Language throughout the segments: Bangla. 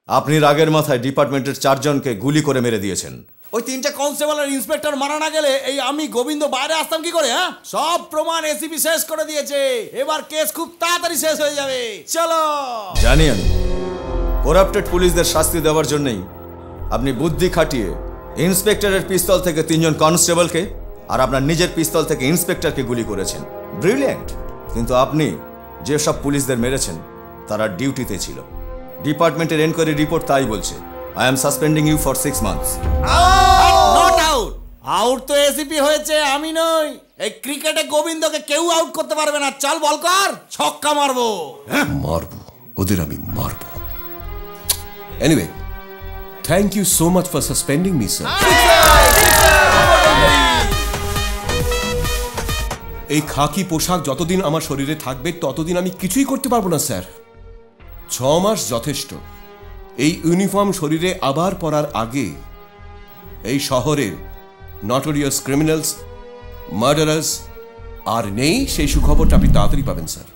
আপনি রাগের মাথায় ডিপার্টমেন্টের 4 জনকে গুলি করে মেরে দিয়েছেন। ওই 3টে কনস্টেবল আর ইন্সপেক্টর মারা না গেলে এই আমি গোবিন্দ বাইরে আসতাম কি করে? হ্যাঁ, সব প্রমাণ এসিপি শেষ করে দিয়েছে। এবার কেস খুব তাড়াতাড়ি শেষ হয়ে যাবে। চলো। জানি আমি করাপ্টেড পুলিশদের শাস্তি দেওয়ার জন্যই আপনি বুদ্ধি খাটিয়ে ইন্সপেক্টরের পিস্তল থেকে 3 জন কনস্টেবলকে আর আপনার নিজের পিস্তল থেকে ইন্সপেক্টরকে গুলি করেছেন। ব্রিলিয়েন্ট। কিন্তু আপনি যেসব পুলিশদের মেরেছেন তারা ডিউটিতে ছিল। ডিপার্টমেন্টের এনকোয়ারি রিপোর্ট তাই বলছে। I am suspending you for 6 months। Not out. Out তো এসিপি হয়েছে, আমি নই। এই ক্রিকেটে গোবিন্দকে কেউ আউট করতে পারবে না। চল বল কর, ছক্কা মারবো। মারবো ওদের, আমি মারবো। Anyway, thank you so much for suspending me sir. এই খাকি পোশাক যতদিন আমার শরীরে থাকবে ততদিন আমি কিছুই করতে পারবো না স্যার। 6 মাস যথেষ্ট। এই ইউনিফর্ম শরীরে আবার পরার আগে এই শহরের নটোরিয়াস ক্রিমিনালস, মার্ডারার্স আর নেই, সেই সুখবরটা আপনি তাড়াতাড়ি পাবেন স্যার।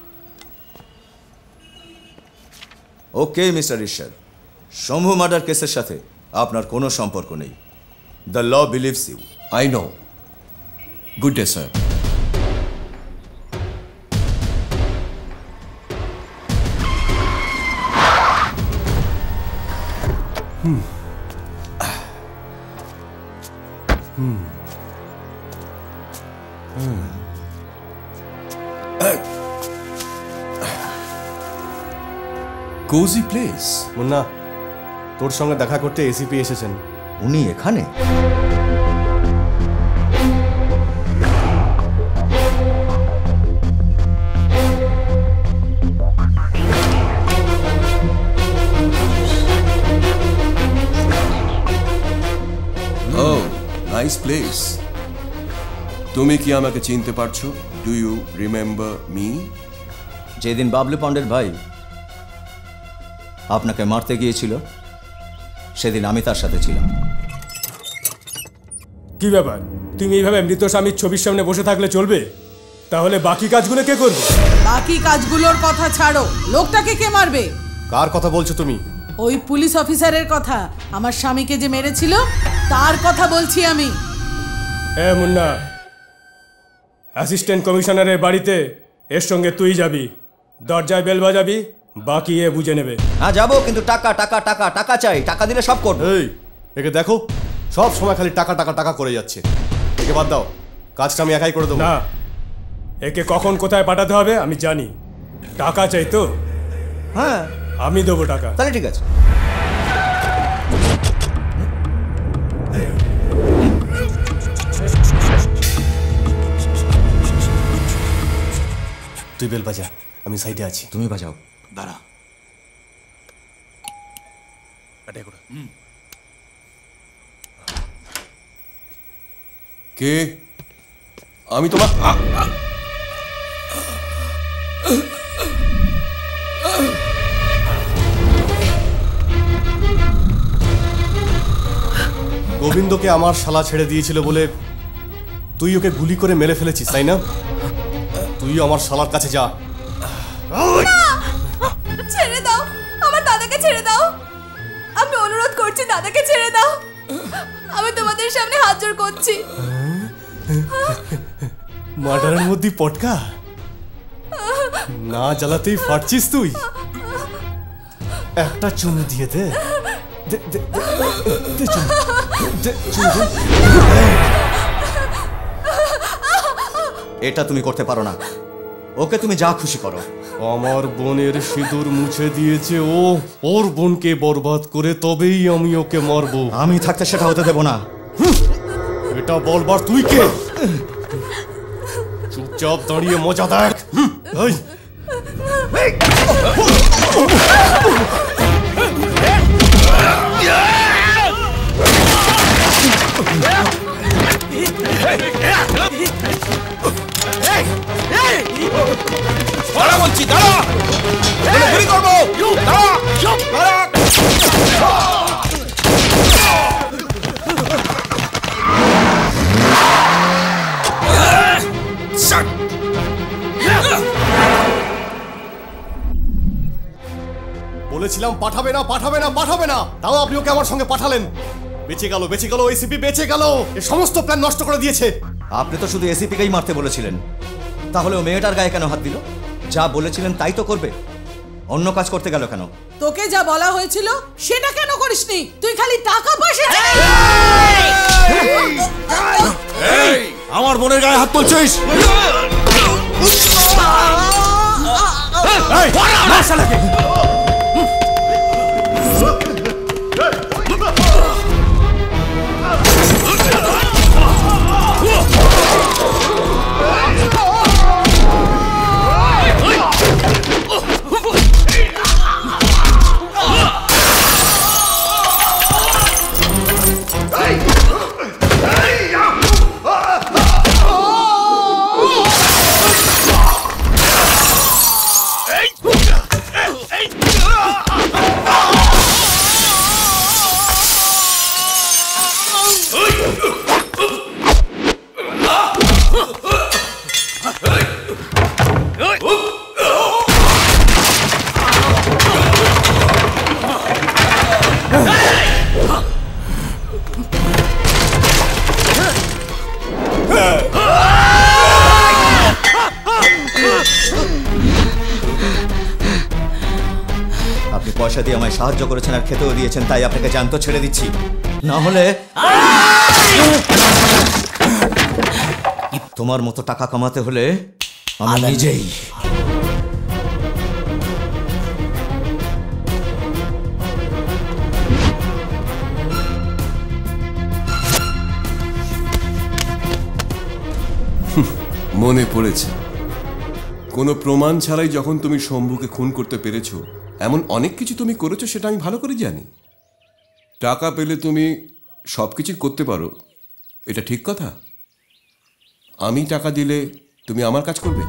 ওকে মিস্টার ঈশ্বর, শম্ভু মার্ডার কেসের সাথে আপনার কোনো সম্পর্ক নেই। The law believes you. I know. Good day sir. Cozy place. Munna, তোর সঙ্গে দেখা করতে এসিপি এসেছেন। উনি এখানে? Nice place. তুমি কি আমাকে চিনতে পারছো? Do you remember me? যেদিন বাবলু পান্ডের ভাই আপনাকে মারতে গিয়েছিল সেদিন আমি তার সাথে ছিলাম। কি ব্যাপার, তুমি এইভাবে মৃত স্বামীর ছবির সামনে বসে থাকলে চলবে? তাহলে বাকি কাজগুলো কে করবে? বাকি কাজগুলোর কথা ছাড়ো, লোকটাকে কে মারবে? কার কথা বলছো তুমি? ওই পুলিশ অফিসারের কথা, আমার স্বামীকে যে মেরেছিল তার কথা বলছি আমি। হ্যাঁ মুন্না, অ্যাসিস্ট্যান্ট কমিশনারের বাড়িতে এর সঙ্গে তুই যাবি, দরজায় বেল বাজাবি, বাকি এ বুঝে নেবে। হ্যাঁ যাবো, কিন্তু টাকা টাকা টাকা টাকা চাই। টাকা দিলে সব করবো। এই, একে দেখো, সব সময় খালি টাকা টাকা টাকা করে যাচ্ছে। একে বাদ দাও, কাজটা আমি একাই করে দেবো। না, একে কখন কোথায় পাঠাতে হবে আমি জানি। টাকা চাই তো? হ্যাঁ, আমি দেবো টাকা। তাহলে ঠিক আছে। তুই বেল বাজা, আমি সাইডে আছি। তুমি বাজাও। দাঁড়া। কে? আমি তোমার গোবিন্দকে আমার শালা ছেড়ে দিয়েছিল বলে তুই ওকে গুলি করে মেরে ফেলেছিস, তাই না? তুই আমার শালার কাছে যা। ছেড়ে দাও, আমার দাদাকে ছেড়ে দাও। আমি অনুরোধ করছি, দাদাকে ছেড়ে দাও। আমি তোমাদের সামনে হাত জোড় করছি। মার্ডারের মধ্যে পটকা না জ্বালাতেই ফাটছিস তুই। একটা চুমু দিয়ে দে। এটা তুমি করতে পারো না। ওকে তুমি যা খুশি করো। আমার বোনের সিঁদুর মুছে দিয়েছে ও, ওর বোনকে বরবাদ করে তবেই আমি ওকে মারবো। আমি থাকতে সেটা হতে দেব না। এটা বলবার তুই কে? চুপচাপ দাঁড়িয়ে মজা দেখ। দাঁড়া বলছি, দাঁড়া। গুলি করবো। দাঁড়া। বলেছিলাম বলেছিলাম পাঠাবে না পাঠাবে না পাঠাবে না, তাও আপনি ওকে আমার সঙ্গে পাঠালেন। বেঁচে গেল এসিপি বেঁচে গেল, এ সমস্ত প্ল্যান নষ্ট করে দিয়েছে। আপনি তো শুধু এসিপিকেই মারতে বলেছিলেন, তাহলে ও মেয়েটার গায়ে কেন হাত দিল? যা বলেছিলেন তাই তো করবে, অন্য কাজ করতে গেল কেন? তোকে যা বলা হয়েছিল সেটা কেন করিসনি? তুই খালি টাকা পয়সা আমার বোনের গায়ে হাত তুলছিস? আপনি পয়সা দিয়ে আমায় সাহায্য করেছেন আর খেতেও দিয়েছেন, তাই আপনাকে জ্যান্ত ছেড়ে দিচ্ছি, না হলে তোমার মতো টাকা কামাতে হলে আমি নিজেই। মনে পড়েছে, কোনো প্রমাণ ছাড়াই যখন তুমি শম্ভুকে খুন করতে পেরেছো, এমন অনেক কিছু তুমি করেছো, সেটা আমি ভালো করে জানি। টাকা পেলে তুমি সব কিছু করতে পারো, এটা ঠিক কথা। আমি টাকা দিলে তুমি আমার কাজ করবে?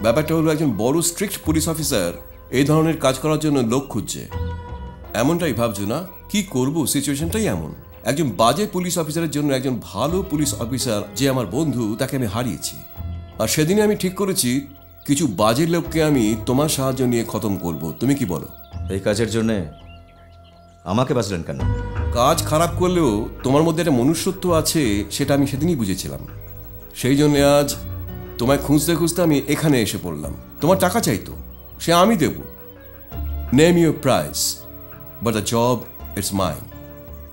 ব্যাপারটা হলো, একজন বড় স্ট্রিক্ট পুলিশ অফিসার এই ধরনের কাজ করার জন্য লোক খুঁজছে। এমনটাই ভাবছো না? কি করব, সিচুয়েশনটাই এমন। একজন বাজে পুলিশ অফিসারের জন্য একজন ভালো পুলিশ অফিসার যে আমার বন্ধু, তাকে আমি হারিয়েছি। আর সেদিনে আমি ঠিক করেছি কিছু বাজে লোককে আমি তোমার সাহায্য নিয়ে খতম করব। তুমি কি বলো? এই কাজের জন্যে আমাকে বাঁচলেন কেন? কাজ খারাপ করলেও তোমার মধ্যে একটা মনুষ্যত্ব আছে, সেটা আমি সেদিনই বুঝেছিলাম। সেই জন্য আজ তোমায় খুঁজতে খুঁজতে আমি এখানে এসে পড়লাম। তোমার টাকা চাইতো, সে আমি দেব। Name your price, but the job it's mine.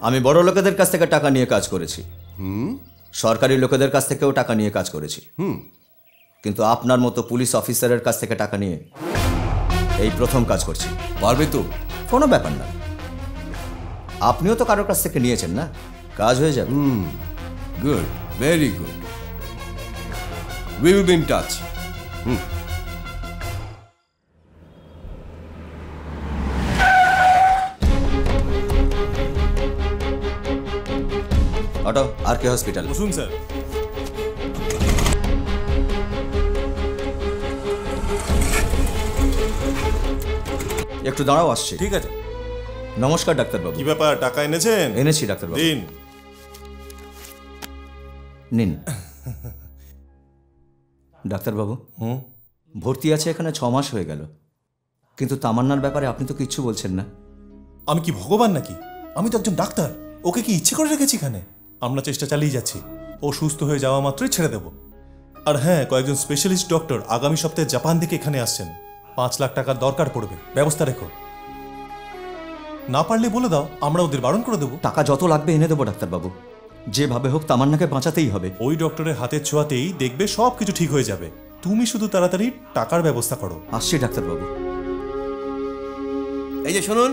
আমি বড় লোকেদের কাছ থেকে টাকা নিয়ে কাজ করেছি, সরকারি লোকেদের কাছ থেকেও টাকা নিয়ে কাজ করেছি, কিন্তু আপনার মতো পুলিশ অফিসারের কাছ থেকে টাকা নিয়ে এই প্রথম কাজ করছি। পারবে তো? কোনো ব্যাপার না, আপনিও তো কারোর কাছ থেকে নিয়েছেন না, কাজ হয়ে যাবে। Good, very good. We will be in touch. Auto R K hospital. বসুন স্যার। একটু দাঁড়াও, আসছে। ঠিক আছে। নমস্কার ডাক্তারবাবু। কি ব্যাপার, টাকা এনেছেন? এনেছি ডাক্তারবাবু। দিন। নিন ডাক্তারবাবু। ভর্তি আছে এখানে 6 মাস হয়ে গেল, কিন্তু তামান্নার ব্যাপারে আপনি তো কিচ্ছু বলছেন না। আমি কি ভগবান নাকি? আমি তো একজন ডাক্তার, ওকে কি ইচ্ছে করে রেখেছি এখানে? আমরা চেষ্টা চালিয়ে যাচ্ছি, ও সুস্থ হয়ে যাওয়া মাত্রই ছেড়ে দেব। আর হ্যাঁ, কয়েকজন স্পেশালিস্ট ডক্টর আগামী সপ্তাহে জাপান থেকে এখানে আসছেন। 5 লাখ টাকার দরকার পড়বে, ব্যবস্থা রেখো। না পারলে বলে দাও, আমরা ওদের বারণ করে দেবো। টাকা যত লাগবে এনে দেবো ডাক্তারবাবু, যেভাবে হোক তামান্নাকে বাঁচাতেই হবে। ওই ডক্টরের হাতের ছোঁয়াতেই দেখবে সব কিছু ঠিক হয়ে যাবে। তুমি শুধু তাড়াতাড়ি টাকার ব্যবস্থা করো। আসছি ডাক্তারবাবু। এই যে শুনুন,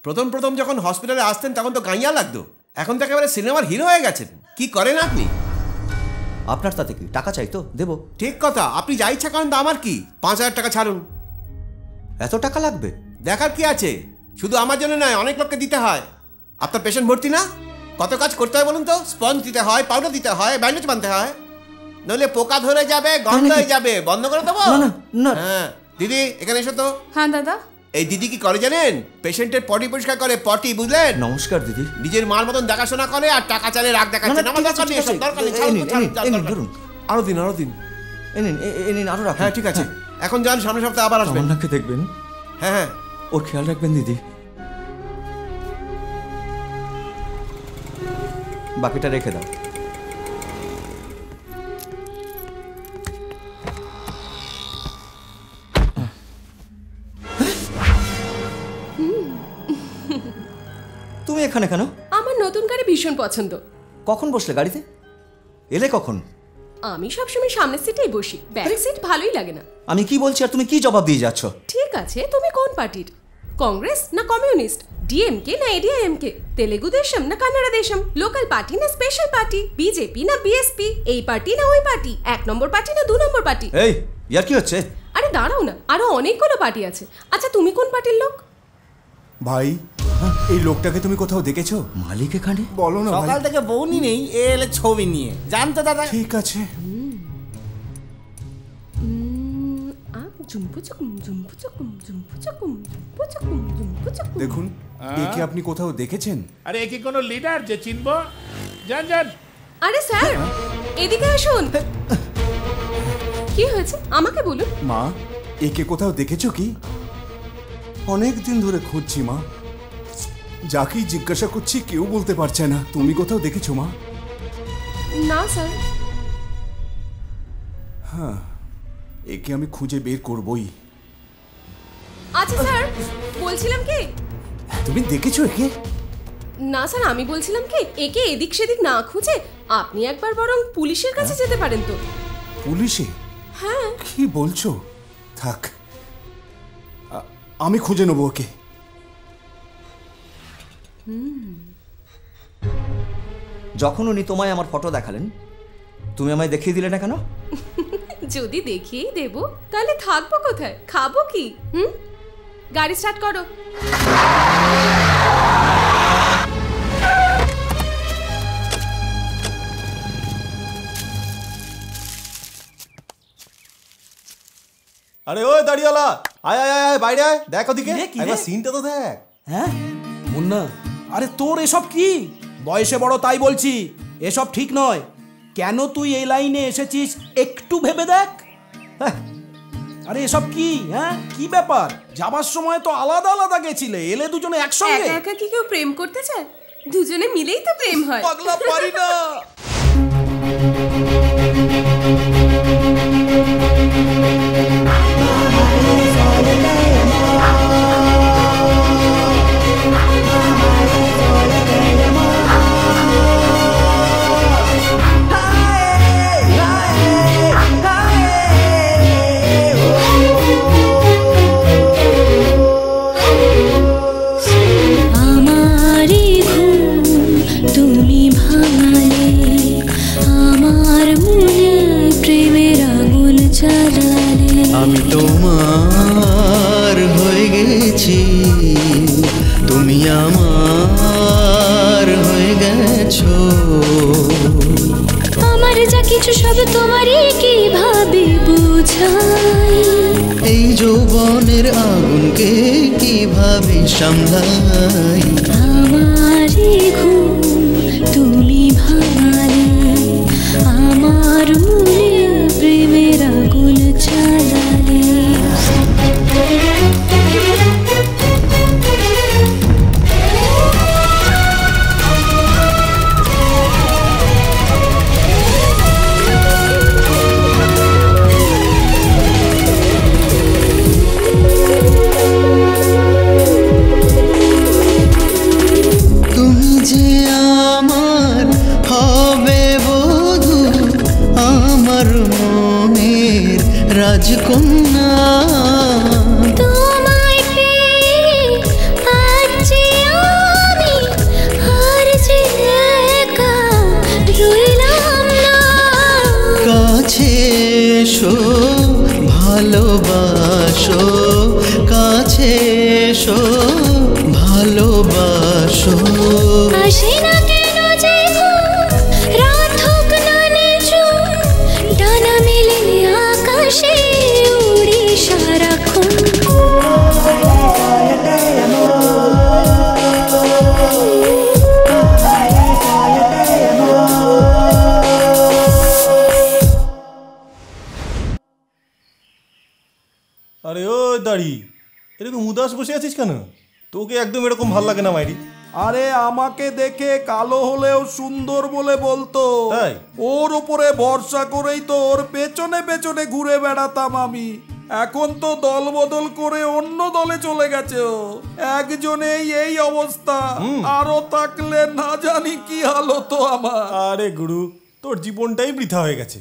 প্রথম প্রথম যখন হসপিটালে আসতেন তখন তো গাইয়া লাগতো, এখন তো একেবারে সিনেমার হিরো হয়ে গেছেন। কি করেন আপনি? আপনার তাতে কি, টাকা চাই তো দেবো। ঠিক কথা, আপনি যা ইচ্ছা করেন তো আমার কি। 5,000 টাকা ছাড়ুন। এত টাকা লাগবে? দেখার কি আছে, শুধু আমার জন্য নয়, অনেক লোককে দিতে হয়। আপনার পেশেন্ট ভর্তি না? কত কাজ করতে হয় বলুন তো? স্পঞ্জ দিতে হয়, পাউডার দিতে হয়, ব্যান্ডেজ বাঁধতে হয়, নইলে পোকা ধরে যাবে, গন্ধ হয়ে যাবে। বন্ধ করে দেবো? না। হ্যাঁ দিদি, এখানে এসো তো। হ্যাঁ দাদা। এই দিদি কি করে জানেন? পেশেন্টের পটি পরিষ্কার করে, পটি, বুঝলেন? নমস্কার দিদি। নিজের মাল মতন দেখাশোনা করে আর টাকা চালে রাগ দেখাচ্ছে। আমার দরকার নেই, দরকার নেই। ধরুন। আরো দিন, আরো দিন। নিন আরো রাখ। হ্যাঁ ঠিক আছে। এখন যান, সামনের সপ্তাহে আবার আসবেন। তামান্নাকে দেখবেন, হ্যাঁ হ্যাঁ। ওর খেয়াল রাখবেন দিদি। বাকিটা রেখে দাও। তুমি এখানে কেন? আমার নতুন গাড়ি ভীষণ পছন্দ। কখন বসলে গাড়িতে? এলে কখন? আমি সবসময় সামনের সিটেই বসি, ব্যাক সিট ভালোই লাগে না। আমি কি বলছি আর তুমি কি জবাব দিয়ে যাচ্ছ? ঠিক আছে, তুমি কোন পার্টির? কংগ্রেস না কমিউনিস্ট, ডিএমকে না এডিআইএমকে, তেলেগু দেশম না কানাডা দেশম, লোকাল পার্টি না স্পেশাল পার্টি, বিজেপি না বিএসপি, এই পার্টি না ওই পার্টি, 1 নম্বর পার্টি না 2 নম্বর পার্টি? এই ইয়ার কি হচ্ছে? আরে দাঁড়াও না, আরো অনেকগুলো পার্টি আছে। আচ্ছা তুমি কোন পার্টির লোক? ভাই, এই লোকটাকে তুমি কোথাও দেখেছো? মালিক এখানে? বলো না ভাই। সকাল থেকে বউনি নেই, এলে ছবি নিয়ে জানতো দাদা। ঠিক আছে। দেখুন, একে আপনি কোথাও দেখেছেন? আরে এ কি কোনো লিডার যে চিনবো? যান যান। আরে স্যার এদিকে আসুন। কি হয়েছে আমাকে বলুন। মা, একে কোথাও দেখেছো কি? অনেক দিন ধরে খুঁজছি মা, যাকেই জিজ্ঞাসা করছি কেউ বলতে পারছে না। তুমি কোথাও দেখেছো মা? না স্যার। হ্যাঁ, একে আমি খুঁজে বের করবই। আচ্ছা স্যার, বলছিলাম কি, তুমি দেখেছো একে? না স্যার, আমি বলছিলাম কি, একে এদিক সেদিক না খুঁজে আপনি একবার বরং পুলিশের কাছে যেতে পারেন তো। পুলিশে? হ্যাঁ। কি বলছো? থাক, আমি খুঁজে নেবো ওকে। যখন উনি তোমায় আমার ফটো দেখালেন, তুমি আমায় দেখিয়ে দিলে না কেন? যদি দেখিয়েই দেব তাহলে থাকবো কোথায়, খাবো কি? গাড়ি স্টার্ট করো। আরে ওই দাঁড়িয়ালা, আয় আয় আয় বাইরে আয়, দেখ ওদিকে একবার সিনটা তো দেখ। হ্যাঁ মুন্না, আরে তোর এসব কি? বয়সে বড় তাই বলছি, এসব ঠিক নয়। কেন তুই এই লাইনে এসেছিস একটু ভেবে দেখ। আরে এসব কি? হ্যাঁ কি ব্যাপার? যাবার সময় তো আলাদা আলাদা গেছিলে, এলে দুজনে একসঙ্গে। একা একা কি কেউ প্রেম করতে চায়? দুজনে মিলেই তো প্রেম হয়। পাগলা পারি না। আমি তোমার হয়ে গেছি, তুমি আমার হয়ে গেছো। আমার যা কিছু সব তোমারই, কিভাবে বুঝাই? এই যৌবনের আগুনকে কিভাবে সামলাই? আমারই ঘুম তুমি ভাঙালে, আমার মনে প্রেমের আগুন জ্বালালে। তুমি যে আমার হবে বধূ, আমার মনের রাজকন্যা। তোমায় পেয়ে আজ যে আমি আর যে একা রইলাম না। কাছে এসো ভালোবাসো, কাছে এসো ভালোবাসো। আসে না কেন যে ঘুম, রাত হোক না নিঝুম, ডানা মেলে আকাশে উড়ি সারাক্ষণ। বসে আছিস কেন? তোকে একদম এরকম ভাল লাগে না মাইরি। আরে আমাকে দেখে কালো হলেও সুন্দর বলে বলতো, তাই? ওর উপরে ভরসা করেই তো ওর পেছনে পেছনে ঘুরে বেড়াতাম আমি। এখন তো দল বদল করে অন্য দলে চলে গেছে ও। একজনেই এই অবস্থা, আরো থাকলে না জানি কি হালত আমার। আরে গুরু, তোর জীবনটাই বৃথা হয়ে গেছে।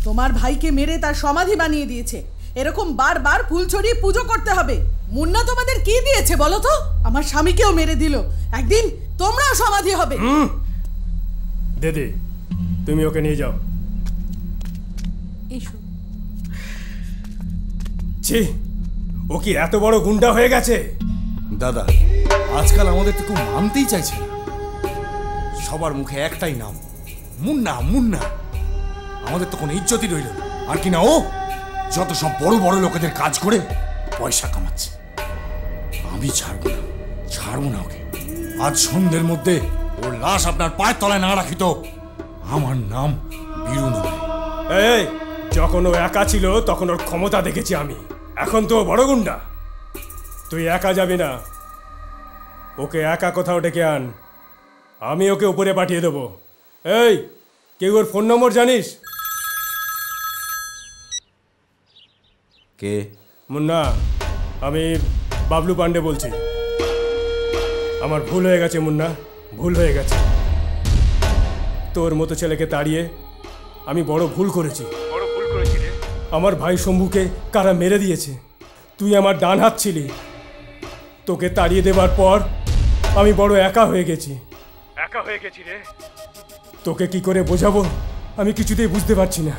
তোমার ভাইকে মেরে তার সমাধি বানিয়ে দিয়েছে, এরকম বারবার ফুল ছড়িয়ে পুজো করতে হবে? মুন্না তোমাদের কি দিয়েছে বলো তো? আমার স্বামীকেও মেরে দিল, একদিন তোমরাও সমাধি হবে। দিদি, তুমি ওকে নিয়ে যাও। এসো। ছি, ও কি এত বড় গুন্ডা হয়ে গেছে? দাদা, আজকাল আমাদের তো কেউ মানতেই চাইছে না। সবার মুখে একটাই নাম, মুন্না মুন্না। আমাদের তো কোনো ইজ্জতই রইল না। আর কি না, ও যত সব বড় বড় লোকেদের কাজ করে পয়সা কামাচ্ছে। আমি ছাড়বো না ওকে। আজ সন্ধ্যের মধ্যে ওর লাশ আপনার পায়ের তলায় না রাখিত আমার নাম বীরু নয়। এই, যখন ও একা ছিল তখন ওর ক্ষমতা দেখেছি আমি, এখন তো বড় গুন্ডা। তুই একা যাবি না, ওকে একা কোথাও ডেকে আন, আমি ওকে উপরে পাঠিয়ে দেবো। এই, কেউ ওর ফোন নম্বর জানিস? কে? মুন্না, আমি বাবলু পান্ডে বলছি। আমার ভুল হয়ে গেছে মুন্না, ভুল হয়ে গেছে। তোর মতো ছেলেকে তাড়িয়ে আমি বড় ভুল করেছি। রে। আমার ভাই শম্ভুকে কারা মেরে দিয়েছে। তুই আমার ডান হাত ছিলি। তোকে তাড়িয়ে দেবার পর আমি বড় একা হয়ে গেছি রে। তোকে কি করে বোঝাবো আমি কিছুতেই বুঝতে পারছি না।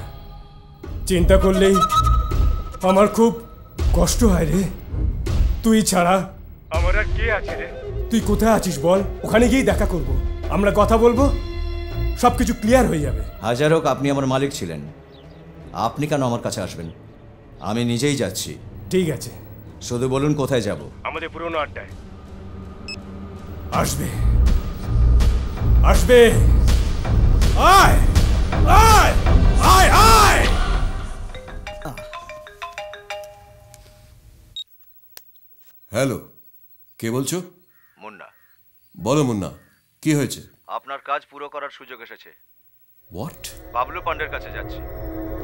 চিন্তা করলেই আমার খুব কষ্ট হয় রে। তুই ছাড়া আমার আর কে আছে রে? তুই কোথায় আছিস বল, ওখানে গিয়েই দেখা করব, আমরা কথা বলবো, সবকিছু ক্লিয়ার হয়ে যাবে। হাজার হোক আপনি আমার মালিক ছিলেন, আপনি কেন আমার কাছে আসবেন? আমি নিজেই যাচ্ছি। ঠিক আছে, শুধু বলুন কোথায় যাব। আমাদের পুরনো আড্ডায়। আসবে আসবে, আয় আয় আয় আয়। হ্যালো, কে বলছো? মুন্না। বলো মুন্না, কি হয়েছে? আপনার কাজ পুরো করার সুযোগ এসেছে। হোয়াট? বাবলু পান্ডের কাছে যাচ্ছি।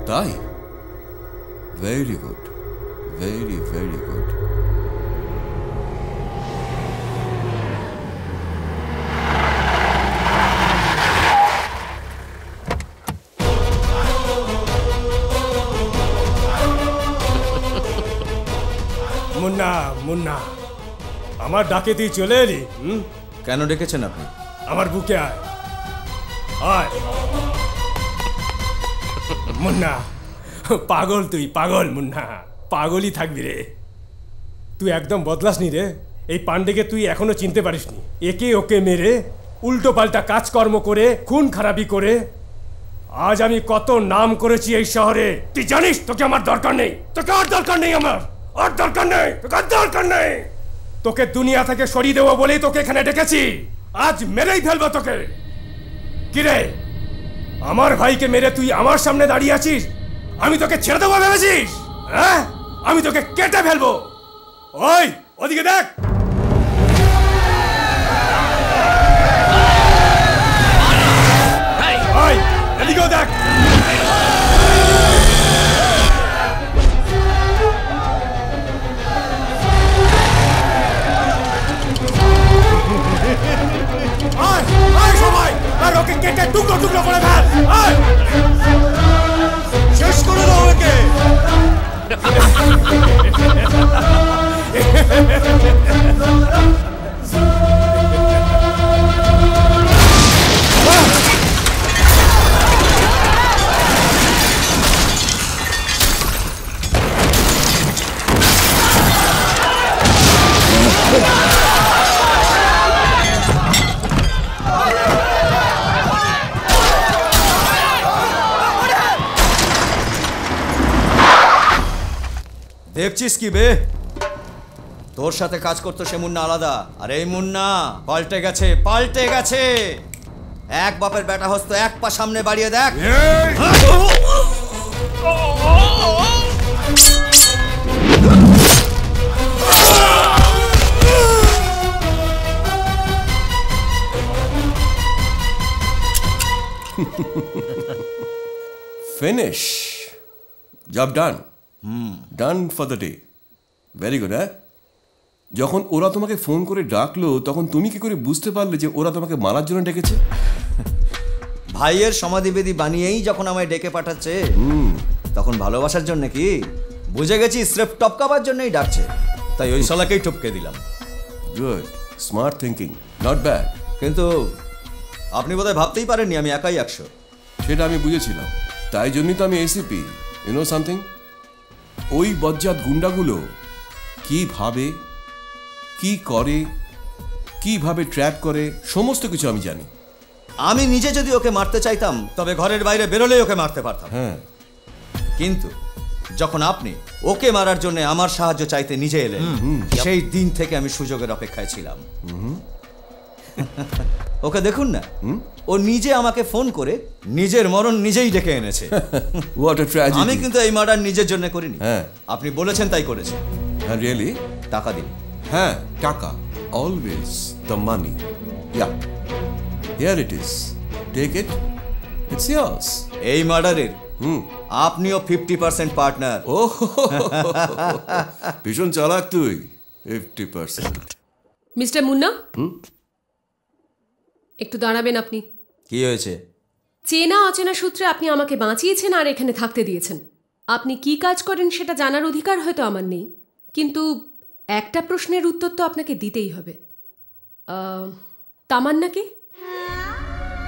তাই? Very good, very very good. Munna Munna, আমার ডাকে তুই চলে এলি? কেন ডেকেছেন আপনি? আমার বুকে আয় আয়। মুন্না, পাগল তুই, পাগল মুন্না, পাগলই থাকবি রে। তুই একদম বদলাসনি রে। এই পান্ডেকে তুই এখনো চিনতে পারিসনি। একে ওকে মেরে উল্টো পাল্টা কাজকর্ম করে খুন খারাপি করে আজ আমি কত নাম করেছি এই শহরে, তুই জানিস? তোকে আমার দরকার নেই, তোকে আর দরকার নেই, আমার আর দরকার নেই, তোকে আর দরকার নেই। তোকে দুনিয়া থেকে সরিয়ে দেবো বলেই তোকে এখানে ডেকেছি। আজ মেরেই ফেলবো তোকে। কিরে, আমার ভাইকে মেরে তুই আমার সামনে দাঁড়িয়ে আছিস, আমি তোকে ছেড়ে দেবো ভেবেছিস? হ্যাঁ, আমি তোকে কেটে ফেলবো। ওই ওদিকে দেখ। এদিকেও দেখ। সবাই আর ওকে কেটে টুকরো টুকরো করে ফেল। শেষ করে দাও ওকে। দেখছিস কি বে? তোর সাথে কাজ করতো সে মুন্না আলাদা, আর এই মুন্না পাল্টে গেছে, পাল্টে গেছে। এক বাপের বেটা হস্ত এক পা সামনে বাড়িয়ে দেখ। Finish, job done, done for the day. Very good. হ্যাঁ, যখন ওরা তোমাকে ফোন করে ডাকলো তখন তুমি কি করে বুঝতে পারলে যে ওরা তোমাকে মারার জন্য ডেকেছে? ভাইয়ের সমাধিবেদী বানিয়েই যখন আমায় ডেকে পাঠাচ্ছে তখন ভালোবাসার জন্য কি বুঝে গেছি স্রেফ টপকাবার জন্যই ডাকছে, তাই ওই শালাকেই টপকে দিলাম। Good, smart thinking, not bad. কিন্তু আপনি বোধহয় ভাবতেই পারেননি আমি একাই 100। সেটা আমি বুঝেছিলাম, তাই জন্যই তো আমি এসিপি। ইউ নো সামথিং, ওই বজ্জাত গুন্ডাগুলো কি ভাবে, কি করে, কিভাবে ট্র্যাপ করে, সমস্ত কিছু আমি জানি। আমি নিজে যদি ওকে মারতে চাইতাম তবে ঘরের বাইরে বেরোলেই ওকে মারতে পারতাম। হ্যাঁ, কিন্তু যখন আপনি ওকে মারার জন্য আমার সাহায্য চাইতে নিজে এলেন, সেই দিন থেকে আমি সুযোগের অপেক্ষায় ছিলাম। ওকে দেখুন না, ও নিজে আমাকে ফোন করে নিজের মরণ নিজেই ডেকে এনেছে। What a tragedy. আমি কিন্তু এই মার্ডার নিজের জন্য করিনি। হ্যাঁ, আপনি বলেছেন তাই করেছি। হ্যাঁ, রিয়েলি? টাকা দিন। হ্যাঁ, টাকা, always the money. Yeah, here it is, take it, it's yours. এই মার্ডারের আপনিও 50% পার্টনার। ও, ভীষণ চালাক তুই। 50%। মিস্টার মুন্না, একটু দাঁড়াবেন আপনি। কি হয়েছে? চেনা অচেনা সূত্রে আপনি আমাকে বাঁচিয়েছেন আর এখানে থাকতে দিয়েছেন। আপনি কি কাজ করেন সেটা জানার অধিকার হয়তো আমার নেই, কিন্তু একটা প্রশ্নের উত্তর তো আপনাকে দিতেই হবে। তামান্না কে?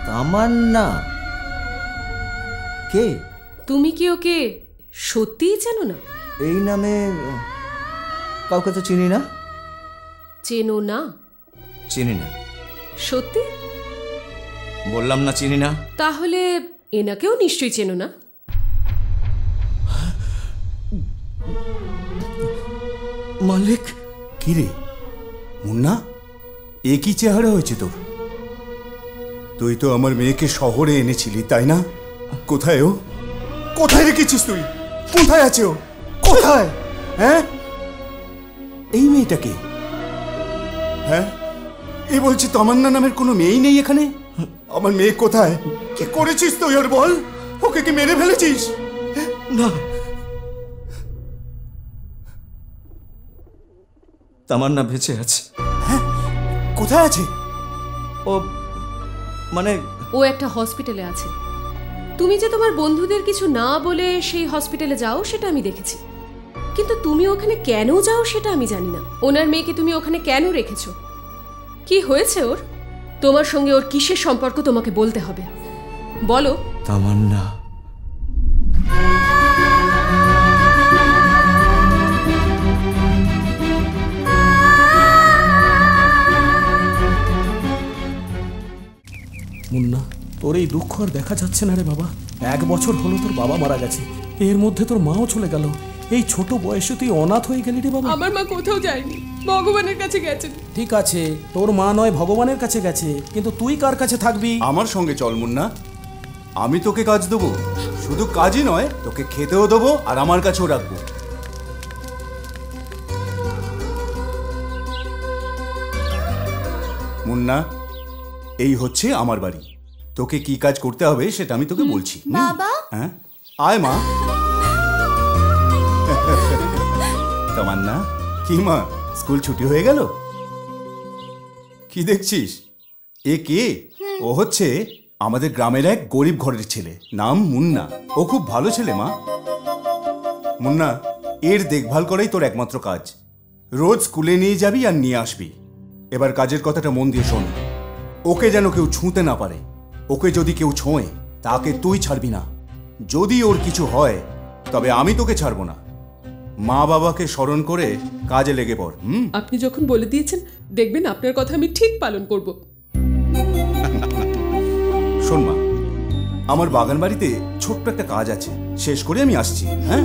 তামান্না কে? তুমি কি ওকে সত্যিই চেনো না? এই নামে কাউকে তো চিনি না। চেনো না? চিনি না। সত্যি? বললাম না চিনি না। তাহলে এনাকেও নিশ্চয়ই চেনো না। মালিক। কি রে মুন্না, এ কি চেহারা হয়েছে তোর? তুই তো আমার মেয়েকে শহরে এনেছিলি, তাই না? কোথায় ও? কোথায় রেখেছিস তুই? কোথায় আছে ও? কোথায়? হ্যাঁ, এই মেয়েটাকে? হ্যাঁ, এ বলছি তামান্না নামের কোনো মেয়েই নেই এখানে। আমার মেয়ে কোথায়? কি করেছিস তুই ওর বল? ওকে কি মেরে ফেলেছিস? না, তামান্না বেঁচে আছে। হ্যাঁ, কোথায় আছে ও? মানে ও একটা হসপিটালে আছে। তুমি যে তোমার বন্ধুদের কিছু না বলে সেই হসপিটালে যাও সেটা আমি দেখেছি, কিন্তু তুমি ওখানে কেন যাও সেটা আমি জানি না। ওনার মেয়েকে তুমি ওখানে কেন রেখেছো? কি হয়েছে ওর? তোমার সঙ্গে ওর কিসের সম্পর্ক তোমাকে বলতে হবে, বলো। তামান্না মুন্না, তোর এই দুঃখ আর দেখা যাচ্ছে না রে বাবা। 1 বছর হলো তোর বাবা মারা গেছে, এর মধ্যে তোর মাও চলে গেল। এই ছোট বয়সে তুই অনাথ হয়ে গেলি রে বাবা। আমার মা কোথাও যায়নি, ভগবানের কাছে গেছেন। ঠিক আছে, তোর মা নয় ভগবানের কাছে গেছে, কিন্তু তুই কার কাছে থাকবি? আমার সঙ্গে চল মুন্না, আমি তোকে কাজ দেবো। শুধু কাজই নয়, তোকে খেতেও দেবো আর আমার কাছেও রাখবো। মুন্না, এই হচ্ছে আমার বাড়ি। তোকে কি কাজ করতে হবে সেটা আমি তোকে বলছি। বাবা। হ্যাঁ, আয় মা। তামান্না, কি মা, স্কুল ছুটি হয়ে গেল? কি দেখছিস? এ কে? ও হচ্ছে আমাদের গ্রামের এক গরিব ঘরের ছেলে, নাম মুন্না। ও খুব ভালো ছেলে মা। মুন্না, এর দেখভাল করাই তোর একমাত্র কাজ। রোজ স্কুলে নিয়ে যাবি আর নিয়ে আসবি। এবার কাজের কথাটা মন দিয়ে শোন। ওকে যেন কেউ ছুঁতে না পারে। ওকে যদি কেউ ছোঁয় তাকে তুই ছাড়বি না। যদি ওর কিছু হয় তবে আমি তোকে ছাড়বো না। মা বাবাকে স্মরণ করে কাজে লেগে পড়। আপনি যখন বলে দিয়েছেন, দেখবেন আপনার কথা আমি ঠিক পালন করব। শোন মা, আমার বাগান বাড়িতে ছোট্ট একটা কাজ আছে, শেষ করে আমি আসছি। হ্যাঁ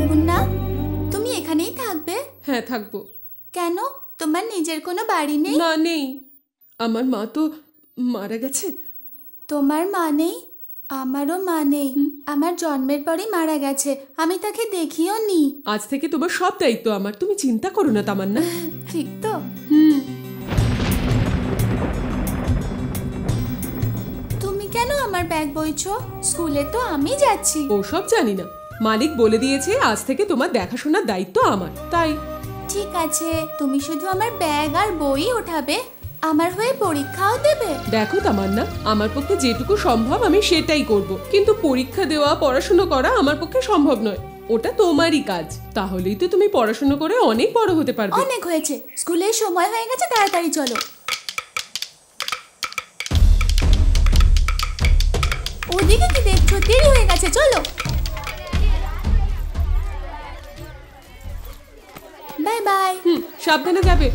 মুন্না, তুমি এখানেই থাকবে? হ্যাঁ, থাকবো। কেন, তোমার নিজের কোনো বাড়ি নেই? না, নেই। আমার মা তো মারা গেছে। তোমার মা নেই? আমারও মা নেই, আমার জন্মের পরেই মারা গেছে। আমি তাকে দেখিও নি। আজ থেকে তোমার সব দায়িত্ব আমার, তুমি চিন্তা করো না তামান্না। ঠিক তো? কেন আমার ব্যাগ বইছো? স্কুলে তো আমি যাচ্ছি। ওসব জানি না, মালিক বলে দিয়েছে আজ থেকে তোমার দেখাশোনার দায়িত্ব আমার, তাই। ঠিক আছে, তুমি শুধু আমার ব্যাগ আর বই ওঠাবে, আমার হয়ে পরীক্ষাও দেবে। দেখো তামান্না, আমার পক্ষে যেটুকু সম্ভব আমি সেটাই করব, কিন্তু পরীক্ষা দেওয়া, পড়াশোনা করা আমার পক্ষে সম্ভব নয়। ওটা তোমারই কাজ, তাহলেই তো তুমি পড়াশোনা করে অনেক বড় হতে পারবে। অনেক হয়েছে, স্কুলের সময় হয়ে গেছে, তাড়াতাড়ি চলো। ওদিকে কি দেখছো? দেরি হয়ে গেছে, চলো। Bye bye. সাবধানে যাবে।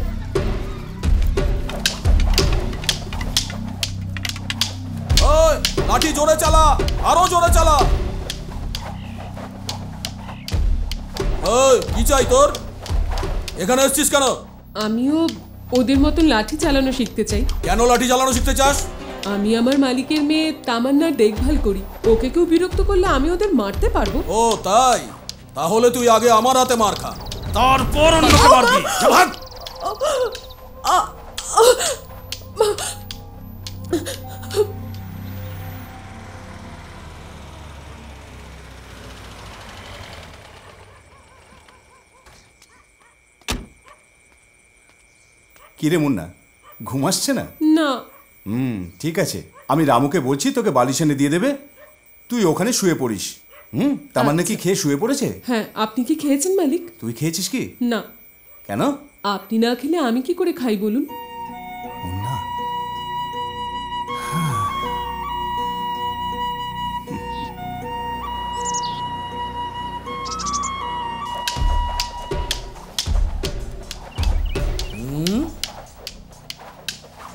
ওই লাঠি জোরে চালা, আরো জোরে চালা। ওই কি চাই তোর? এখানে এসেছিস কেন? আমিও ওদের মতন লাঠি চালানো শিখতে চাই। কেন লাঠি চালানো শিখতে চাস? আমি আমার মালিকের মেয়ে তামান্নার দেখভাল করি, ওকে কেউ বিরক্ত করলে আমি ওদের মারতে পারবো। ও তাই? তাহলে তুই আগে আমার হাতে মার খা, তারপর অন্যকে মারবি। যা ভাগ। কিরে মুন্না, ঘুম আসছে না? না। ঠিক আছে, আমি রামুকে বলছি তোকে বালিশ এনে দিয়ে দেবে, তুই ওখানে শুয়ে পড়িস। তামান্না কি খেয়ে শুয়ে পড়েছে? হ্যাঁ। আপনি কি খেয়েছেন মালিক? তুই খেয়েছিস কি? না। কেন? আপনি না খেলে আমি কি করে খাই বলুন?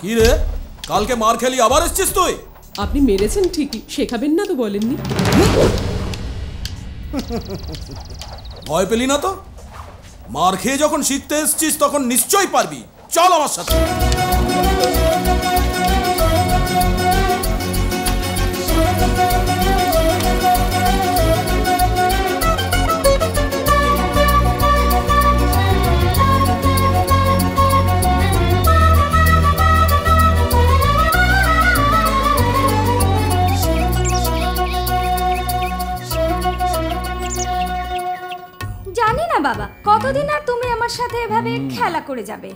কি রে, কালকে মার খেলি আবার এসেছিস তুই? আপনি মেরেছেন ঠিকই, শেখাবেন না তো বলেননি। ভয় পেলি না তো? মার খেয়ে যখন শিখতে এসেছিস তখন নিশ্চয়ই পারবি। চল আমার সাথে। জানি না বাবা, কতদিন আর তুমি আমার সাথে এভাবে খেলা করে যাবে?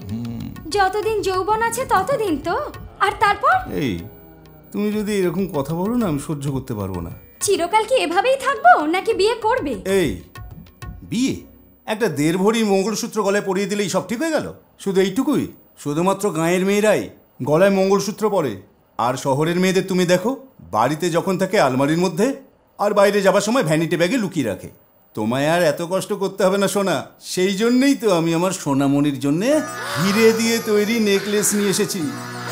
যতদিন যৌবন আছে ততদিন তো। আর তারপর? এই, তুমি যদি এরকম কথা বলো না, আমি সহ্য করতে পারবো না। চিরকাল কি এভাবেই থাকবো নাকি বিয়ে করবে? এই বিয়ে? একটা 1.5 ভরি মঙ্গলসূত্র গলায় পরিয়ে দিলেই সব ঠিক হয়ে গেল? শুধু এইটুকুই? শুধুমাত্র গাঁয়ের মেয়েরাই গলায় মঙ্গলসূত্র পরে, আর শহরের মেয়েদের তুমি দেখো বাড়িতে যখন থাকে আলমারির মধ্যে, আর বাইরে যাবার সময় ভ্যানিটি ব্যাগে লুকিয়ে রাখে। তোমায় আর এত কষ্ট করতে হবে না সোনা। সেই জন্যই তো আমি আমার সোনামণির জন্যে হিরে দিয়ে তৈরি নেকলেস নিয়ে এসেছি।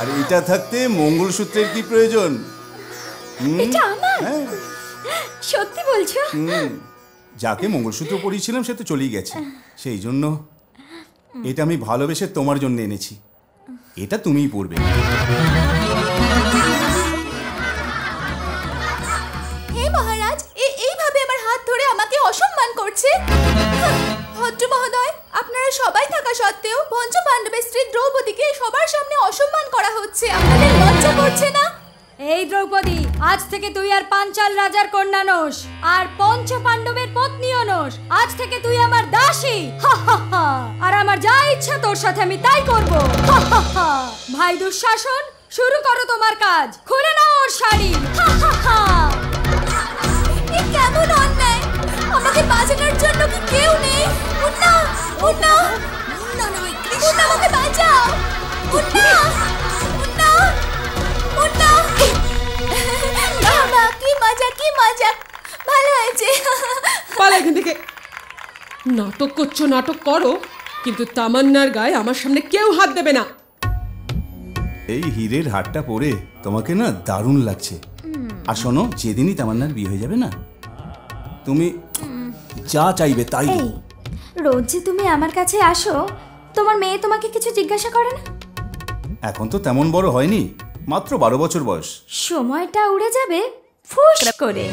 আর এটা থাকতে মঙ্গলসূত্রের কি প্রয়োজন? এটা আমার? সত্যি বলছো? যাকে মঙ্গলসূত্র পরিয়েছিলাম সে তো চলেই গেছে, সেই জন্য এটা আমি ভালোবেসে তোমার জন্য এনেছি। এটা তুমিই পরবে। হে মহারাজ, এইভাবে আমার হাত ধরে আমাকে অসম্মান করছে। ভদ্র মহোদয়, আপনারা সবাই থাকা সত্ত্বেও পঞ্চ পাণ্ডবের স্ত্রী দ্রৌপদীকে সবার সামনে অসম্মান করা হচ্ছে। আপনাদের লজ্জা করছে না? এই দ্রৌপদী, আজ থেকে তুই আর পাঞ্চাল রাজার কন্যা নোস, আর পঞ্চ পাণ্ডবের পত্নীও নোস। আজ থেকে তুই আমার দাসী। আর আমার যা ইচ্ছা তোর সাথে আমি তাই করব। ভাই দুঃশাসন, শুরু করো তোমার কাজ। খুলে নাও ওর শাড়ি। কেমন অন্যায়! আমাকে বাঁচানোর জন্য কি কেউ নেই? মুন্না, মুন্না, মুন্না নয়, মুন্না, আমাকে বাঁচাও। মুন্না, মুন্না, মুন্না। বাবা, কি মজা, কি মজা! ভালো হয়েছে। পালা এখান থেকে। নাটক করছো, নাটক করো, কিন্তু তামান্নার গায়ে আমার সামনে কেউ হাত দেবে না। এই হীরের হারটা পরে তোমাকে না দারুণ লাগছে। আর শোনো, যেদিনই তামান্নার বিয়ে হয়ে যাবে না, তুমি যা চাইবে তাই দেব। রোজ যে তুমি আমার কাছে আসো, তোমার মেয়ে তোমাকে কিছু জিজ্ঞাসা করে না? এখন তো তেমন বড় হয়নি, মাত্র 12 বছর বয়স। সময়টা উড়ে যাবে ফুস করে।